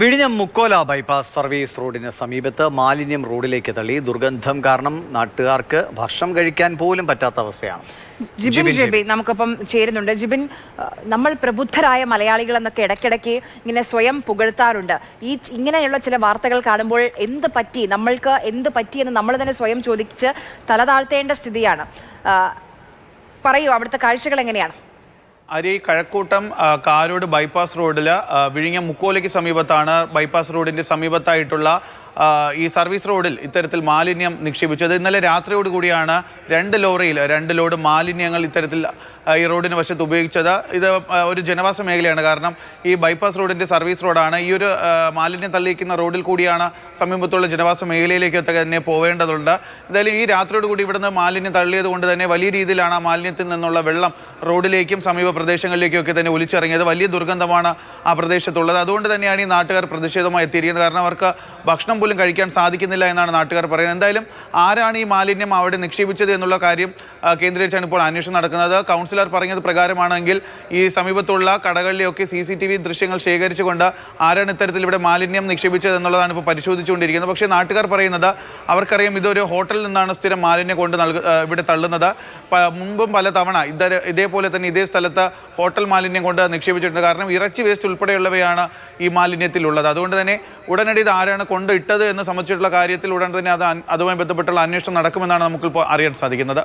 വിഴിഞ്ഞം Mukkola bypass service റോഡിന് സമീപത്ത് മാലിന്യം റോഡിലേക്ക് തള്ളി. ദുർഗന്ധം കാരണം നാട്ടുകാർക്ക് ഭക്ഷണം കഴിക്കാൻ പോലും പറ്റാത്ത അവസ്ഥയാണ്. ജിബിൻ നമുക്കൊപ്പം ചേരുന്നുണ്ട്. ജിബിൻ, നമ്മൾ പ്രബുദ്ധരായ മലയാളികൾ എന്നൊക്കെ ഇടയ്ക്കിടയ്ക്ക് ഇങ്ങനെ സ്വയം പുകഴ്ത്താറുണ്ട്. ഇങ്ങനെയുള്ള ചില വാർത്തകൾ കാണുമ്പോൾ നമ്മൾക്ക് എന്ത് പറ്റിയെന്ന് നമ്മൾ തന്നെ സ്വയം ചോദിച്ച് തല താഴ്ത്തേണ്ട സ്ഥിതിയാണ്. പറയൂ, അവിടുത്തെ കാഴ്ചകൾ എങ്ങനെയാണ്? കഴക്കൂട്ടം കാരോട് ബൈപ്പാസ് റോഡിൽ വിഴിഞ്ഞം മുക്കോലയ്ക്ക് സമീപത്താണ് ബൈപ്പാസ് റോഡിൻ്റെ സമീപത്തായിട്ടുള്ള ഈ സർവീസ് റോഡിൽ ഇത്തരത്തിൽ മാലിന്യം നിക്ഷേപിച്ചത്. ഇന്നലെ രാത്രിയോടുകൂടിയാണ് രണ്ട് ലോഡ് മാലിന്യങ്ങൾ ഇത്തരത്തിൽ ഈ റോഡിന് വശത്ത് ഉപയോഗിച്ചത്. ഇത് ഒരു ജനവാസ മേഖലയാണ്. കാരണം ഈ ബൈപ്പാസ് റോഡിൻ്റെ സർവീസ് റോഡാണ്. ഈ ഒരു മാലിന്യം തള്ളിയിരിക്കുന്ന റോഡിൽ കൂടിയാണ് സമീപത്തുള്ള ജനവാസ മേഖലയിലേക്കൊക്കെ തന്നെ പോവേണ്ടതുണ്ട്. എന്തായാലും ഈ രാത്രിയോടുകൂടി ഇവിടുന്ന് മാലിന്യം തള്ളിയത് കൊണ്ട് തന്നെ വലിയ രീതിയിലാണ് ആ മാലിന്യത്തിൽ നിന്നുള്ള വെള്ളം റോഡിലേക്കും സമീപ പ്രദേശങ്ങളിലേക്കും ഒക്കെ തന്നെ ഒലിച്ചിറങ്ങിയത്. വലിയ ദുർഗന്ധമാണ് ആ പ്രദേശത്തുള്ളത്. അതുകൊണ്ട് തന്നെയാണ് ഈ നാട്ടുകാർ പ്രതിഷേധമായി എത്തിയിരിക്കുന്നത്. കാരണം അവർക്ക് ഭക്ഷണം പോലും കഴിക്കാൻ സാധിക്കുന്നില്ല എന്നാണ് നാട്ടുകാർ പറയുന്നത്. എന്തായാലും ആരാണ് ഈ മാലിന്യം അവിടെ നിക്ഷേപിച്ചത് എന്നുള്ള കാര്യം കേന്ദ്രീകരിച്ചാണ് ഇപ്പോൾ അന്വേഷണം നടക്കുന്നത്. കൗൺസിലർ പറഞ്ഞത് പ്രകാരമാണെങ്കിൽ ഈ സമീപത്തുള്ള കടകളിലെയൊക്കെ CCTV ദൃശ്യങ്ങൾ ശേഖരിച്ചുകൊണ്ട് ആരാണ് ഇത്തരത്തിൽ ഇവിടെ മാലിന്യം നിക്ഷേപിച്ചത് എന്നുള്ളതാണ് ഇപ്പോൾ പരിശോധിച്ചുകൊണ്ടിരിക്കുന്നത്. പക്ഷേ നാട്ടുകാർ പറയുന്നത് അവർക്കറിയാം ഇതൊരു ഹോട്ടലിൽ നിന്നാണ് സ്ഥിരം മാലിന്യം കൊണ്ട് ഇവിടെ തള്ളുന്നത്. മുമ്പും പല തവണ ഇതേപോലെ തന്നെ ഇതേ സ്ഥലത്ത് ഹോട്ടൽ മാലിന്യം കൊണ്ട് നിക്ഷേപിച്ചിട്ടുണ്ട്. കാരണം ഇറച്ചി വേസ്റ്റ് ഉൾപ്പെടെയുള്ളവയാണ് ഈ മാലിന്യത്തിലുള്ളത്. അതുകൊണ്ട് തന്നെ ഉടനടി ഇത് ആരാണ് കൊണ്ടിട്ടത് എന്ന് സംബന്ധിച്ചിട്ടുള്ള കാര്യത്തിൽ ഉടൻ തന്നെ അതുമായി ബന്ധപ്പെട്ടുള്ള അന്വേഷണം നടക്കുമെന്നാണ് നമുക്കിപ്പോൾ അറിയാൻ സാധിക്കുന്നത്.